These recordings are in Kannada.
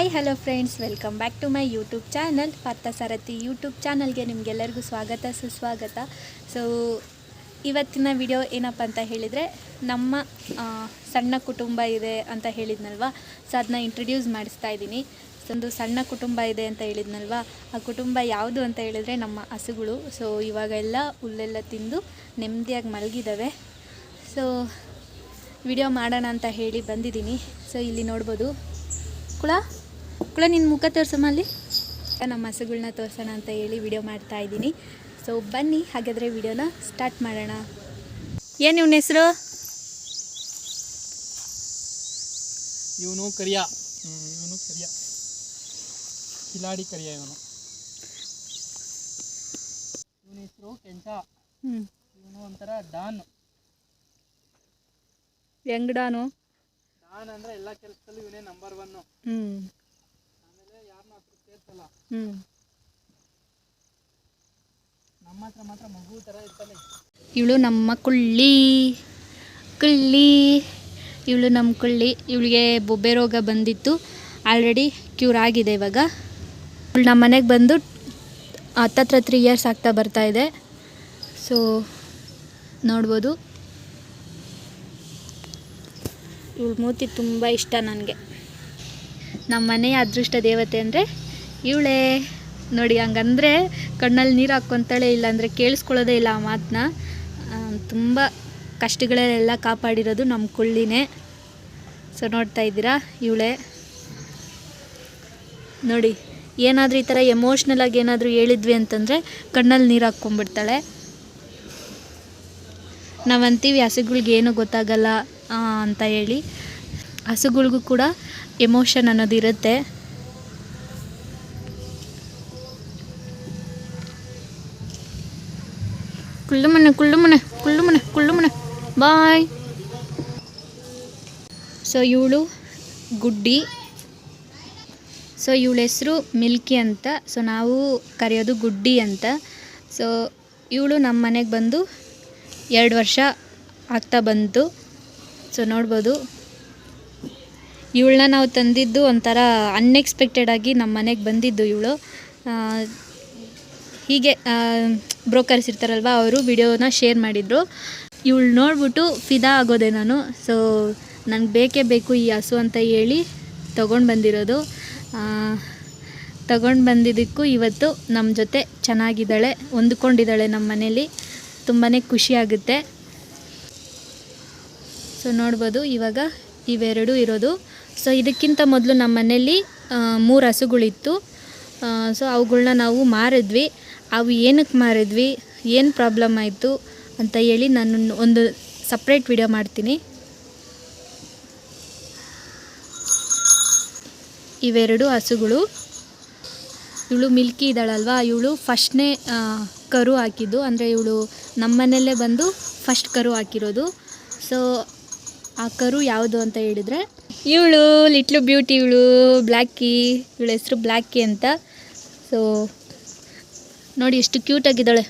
Hi hello friends, welcome back to my YouTube channel Parthasarathi YouTube ಚಾನಲ್ಗೆ ನಿಮಗೆಲ್ಲರಿಗೂ ಸ್ವಾಗತ ಸುಸ್ವಾಗತ. ಸೊ ಇವತ್ತಿನ ವಿಡಿಯೋ ಏನಪ್ಪ ಅಂತ ಹೇಳಿದರೆ, ನಮ್ಮ ಸಣ್ಣ ಕುಟುಂಬ ಇದೆ ಅಂತ ಹೇಳಿದ್ನಲ್ವ, ಸೊ ಅದನ್ನ ಇಂಟ್ರಡ್ಯೂಸ್ ಮಾಡಿಸ್ತಾ ಇದ್ದೀನಿ. ಒಂದು ಸಣ್ಣ ಕುಟುಂಬ ಇದೆ ಅಂತ ಹೇಳಿದ್ನಲ್ವ, ಆ ಕುಟುಂಬ ಯಾವುದು ಅಂತ ಹೇಳಿದರೆ ನಮ್ಮ ಹಸುಗಳು. ಸೊ ಇವಾಗೆಲ್ಲ ಹುಲ್ಲೆಲ್ಲ ತಿಂದು ನೆಮ್ಮದಿಯಾಗಿ ಮಲಗಿದ್ದಾವೆ. ಸೊ ವಿಡಿಯೋ ಮಾಡೋಣ ಅಂತ ಹೇಳಿ ಬಂದಿದ್ದೀನಿ. ಸೊ ಇಲ್ಲಿ ನೋಡ್ಬೋದು, ಕುಳ ನಿನ್ನ ಮುಖ ತೋರಿಸಮ್ಮ, ಅಲ್ಲಿ ನಮ್ಮ ಹಸುಗಳನ್ನ ತೋರಿಸೋಣ ಅಂತ ಹೇಳಿ ವಿಡಿಯೋ ಮಾಡ್ತಾ ಇದ್ದೀನಿ. ಸೊ ಬನ್ನಿ ಹಾಗಾದರೆ ವಿಡಿಯೋನ ಸ್ಟಾರ್ಟ್ ಮಾಡೋಣ. ಏನು ಇವನ ಹೆಸರು? ಇವನು ಕರಿಯ, ಕಿಲಾಡಿ ಕರಿಯ. ಇವನ ಹೆಸರು ಕೆಂಚ. ಇವನು ಒಂಥರ ಡಾನ್. ಹೆಂಗ್ ಡಾನು? ಡಾನ್ ಅಂದರೆ ಎಲ್ಲ ಕೆಲಸದಲ್ಲೂ ಇವನೇ ನಂಬರ್ 1. ಆಮೇಲೆ ಯಾರನ್ನೂ ಹತ್ರ ಸೇರ್ಸಲ್ಲ. ನಮ್ಮ ಹತ್ರ ಮಾತ್ರ ಮಗು ಥರ ಇರ್ತಾನೆ. ಇವಳು ನಮ್ಮ ಕುಳ್ಳಿ. ಇವಳು ನಮ್ಮ ಕುಳ್ಳಿ. ಇವಳಿಗೆ ಬೊಬ್ಬೆ ರೋಗ ಬಂದಿತ್ತು, ಆಲ್ರೆಡಿ ಕ್ಯೂರ್ ಆಗಿದೆ ಇವಾಗ. ಇವಳು ನಮ್ಮ ಮನೆಗೆ ಬಂದು ಹತ್ತತ್ರ 3 ಇಯರ್ಸ್ ಆಗ್ತಾ ಬರ್ತಾ ಇದೆ. ಸೊ ನೋಡ್ಬೋದು, ಇವಳು ಮೂತಿ ತುಂಬ ಇಷ್ಟ ನನಗೆ. ನಮ್ಮ ಮನೆಯ ಅದೃಷ್ಟ ದೇವತೆ ಅಂದರೆ ಇವಳೇ ನೋಡಿ. ಹಂಗಂದರೆ ಕಣ್ಣಲ್ಲಿ ನೀರು ಹಾಕ್ಕೊತಾಳೆ, ಇಲ್ಲಾಂದರೆ ಕೇಳಿಸ್ಕೊಳ್ಳೋದೇ ಇಲ್ಲ ಆ ಮಾತನ್ನ. ತುಂಬ ಕಷ್ಟಗಳೆಲ್ಲ ಕಾಪಾಡಿರೋದು ನಮ್ಮ ಕುಳ್ಳಿನೇ. ಸೊ ನೋಡ್ತಾ ಇದ್ದೀರಾ, ಇವಳೇ ನೋಡಿ. ಏನಾದರೂ ಈ ಥರ ಎಮೋಷ್ನಲ್ ಆಗಿ ಏನಾದರೂ ಹೇಳಿದ್ವಿ ಅಂತಂದರೆ ಕಣ್ಣಲ್ಲಿ ನೀರು ಹಾಕ್ಕೊಂಡ್ಬಿಡ್ತಾಳೆ. ನಾವಂತೀವಿ ಹಸುಗಳ್ಗೆ ಏನೂ ಗೊತ್ತಾಗಲ್ಲ ಅಂತ ಹೇಳಿ, ಹಸುಗಳಿಗೂ ಕೂಡ ಎಮೋಷನ್ ಅನ್ನೋದು ಇರುತ್ತೆ. ಕುಳ್ಳು ಮನೆ ಬಾಯ್. ಸೊ ಇವಳು ಗುಡ್ಡಿ. ಸೊ ಇವಳ ಹೆಸರು ಮಿಲ್ಕಿ ಅಂತ. ಸೊ ನಾವು ಕರೆಯೋದು ಗುಡ್ಡಿ ಅಂತ. ಸೊ ಇವಳು ನಮ್ಮ ಮನೆಗೆ ಬಂದು 2 ವರ್ಷ ಆಗ್ತಾ ಬಂತು. ಸೊ ನೋಡ್ಬೋದು, ಇವಳನ್ನ ನಾವು ತಂದಿದ್ದು ಒಂಥರ ಅನ್ಎಕ್ಸ್ಪೆಕ್ಟೆಡ್ ಆಗಿ ನಮ್ಮ ಮನೆಗೆ ಬಂದಿದ್ದು ಇವಳು. ಹೀಗೆ ಬ್ರೋಕರ್ಸ್ ಇರ್ತಾರಲ್ವ, ಅವರು ವಿಡಿಯೋನ ಶೇರ್ ಮಾಡಿದರು. ಇವಳು ನೋಡ್ಬಿಟ್ಟು ಫಿದಾ ಆಗೋದೆ ನಾನು. ಸೊ ನನಗೆ ಬೇಕೇ ಬೇಕು ಈ ಹಸು ಅಂತ ಹೇಳಿ ತೊಗೊಂಡು ಬಂದಿರೋದು. ತೊಗೊಂಡು ಬಂದಿದ್ದಕ್ಕೂ ಇವತ್ತು ನಮ್ಮ ಜೊತೆ ಚೆನ್ನಾಗಿದ್ದಾಳೆ, ಹೊಂದ್ಕೊಂಡಿದ್ದಾಳೆ ನಮ್ಮ ಮನೇಲಿ. ತುಂಬಾ ಖುಷಿಯಾಗುತ್ತೆ. ಸೊ ನೋಡ್ಬೋದು, ಇವಾಗ ಇವೆರಡು ಇರೋದು. ಸೊ ಇದಕ್ಕಿಂತ ಮೊದಲು ನಮ್ಮ ಮನೇಲಿ 3 ಹಸುಗಳಿತ್ತು. ಸೊ ಅವುಗಳನ್ನ ನಾವು ಮಾರಿದ್ವಿ. ಅವು ಏನಕ್ಕೆ ಮಾರಿದ್ವಿ, ಏನು ಪ್ರಾಬ್ಲಮ್ ಆಯಿತು ಅಂತ ಹೇಳಿ ನಾನು ಒಂದು ಸಪ್ರೇಟ್ ವಿಡಿಯೋ ಮಾಡ್ತೀನಿ. ಇವೆರಡು ಹಸುಗಳು. ಇವಳು ಮಿಲ್ಕಿ ಇದ್ದಾಳಲ್ವ, ಇವಳು ಫಸ್ಟ್ನೇ ಕರು ಹಾಕಿದ್ದು. ಅಂದರೆ ಇವಳು ನಮ್ಮ ಮನೆಯಲ್ಲೇ ಬಂದು ಫಸ್ಟ್ ಕರು ಹಾಕಿರೋದು. ಸೊ ಆ ಕರು ಯಾವುದು ಅಂತ ಹೇಳಿದರೆ ಇವಳು ಲಿಟ್ಲು ಬ್ಯೂಟಿ. ಇವಳು ಬ್ಲ್ಯಾಕಿ. ಇವಳ ಹೆಸರು ಬ್ಲ್ಯಾಕಿ ಅಂತ. ಸೊ ನೋಡಿ ಎಷ್ಟು ಕ್ಯೂಟಾಗಿದ್ದಾಳೆ.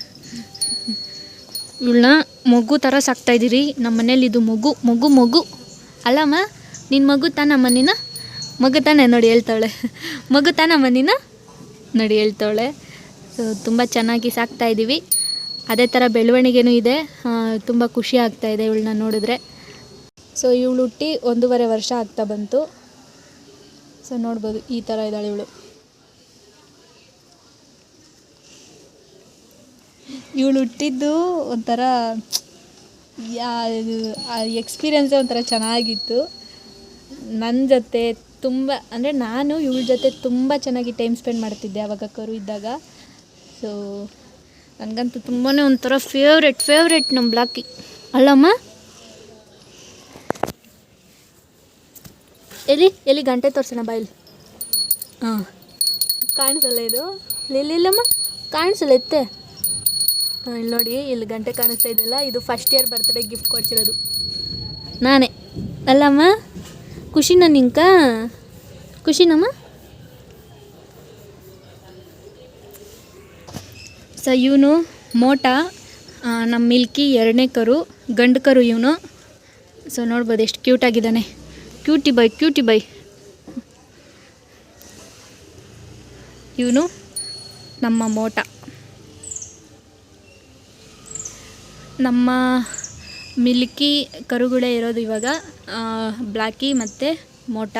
ಇವಳನ್ನ ಮಗು ಥರ ಸಾಕ್ತಾಯಿದ್ದೀರಿ ನಮ್ಮ ಮನೇಲಿ. ಇದು ಮಗು ಅಲ್ಲಮ್ಮ, ನಿನ್ನ ಮಗು ತಾನಮ್ಮ, ನೀನು ಮಗು ತಾನೇ? ನೋಡಿ ಹೇಳ್ತಾವಳೆ, ಮಗು ತಾನಮ್ಮ ನೀನು, ನೋಡಿ ಹೇಳ್ತಾವಳೆ. ಸೊ ತುಂಬ ಚೆನ್ನಾಗಿ ಸಾಕ್ತಾಯಿದ್ದೀವಿ. ಅದೇ ಥರ ಬೆಳವಣಿಗೆನೂ ಇದೆ. ತುಂಬ ಖುಷಿ ಆಗ್ತಾಯಿದೆ ಇವಳನ್ನ ನೋಡಿದ್ರೆ. ಸೊ ಇವಳು ಹುಟ್ಟಿ 1.5 ವರ್ಷ ಆಗ್ತಾ ಬಂತು. ಸೊ ನೋಡ್ಬೋದು, ಈ ಥರ ಇದ್ದಾಳೆ ಇವಳು. ಇವಳು ಹುಟ್ಟಿದ್ದು ಒಂಥರ ಎಕ್ಸ್ಪೀರಿಯನ್ಸೇ ಒಂಥರ ಚೆನ್ನಾಗಿತ್ತು ನನ್ನ ಜೊತೆ. ತುಂಬ ಅಂದರೆ ನಾನು ಇವಳ ಜೊತೆ ತುಂಬ ಚೆನ್ನಾಗಿ ಟೈಮ್ ಸ್ಪೆಂಡ್ ಮಾಡ್ತಿದ್ದೆ ಆವಾಗ ಕರು ಇದ್ದಾಗ. ಸೊ ನನಗಂತೂ ತುಂಬಾ ಒಂಥರ ಫೇವ್ರೆಟ್ ನಮ್ಮ ಬ್ಲಾಕಿ. ಅಲ್ಲಮ್ಮ, ಎಲ್ಲಿ ಗಂಟೆ ತೋರಿಸೋಣ ಬಾಯಲ್ಲಿ. ಕಾಣಿಸಲ್ಲ ಇದು, ಇಲ್ಲಮ್ಮ ಕಾಣಿಸಲ್ಲ ಎತ್ತೆ. ಇಲ್ಲಿ ನೋಡಿ, ಇಲ್ಲಿ ಗಂಟೆ ಕಾಣಿಸ್ತಾ ಇದೆಯಲ್ಲ, ಇದು ಫಸ್ಟ್ ಇಯರ್ ಬರ್ತ್ಡೇ ಗಿಫ್ಟ್ ಕೊಡ್ಸಿರೋದು ನಾನೇ. ಅಲ್ಲಮ್ಮ, ಖುಷಿನಾ ನಿಂಕ? ಖುಷಿನಮ್ಮ? ಸೊ ಇವನು ಮೋಟ, ನಮ್ಮ ಮಿಲ್ಕಿ 2ನೇ ಕರು, ಗಂಡು ಕರು ಇವನು. ಸೊ ನೋಡ್ಬೋದು ಎಷ್ಟು ಕ್ಯೂಟಾಗಿದ್ದಾನೆ. Cutie by. ಇವನು ನಮ್ಮ ಮೋಟ. ನಮ್ಮ ಮಿಲ್ಕಿ ಕರುಗಳೇ ಇರೋದು ಇವಾಗ ಬ್ಲ್ಯಾಕಿ ಮತ್ತು ಮೋಟ.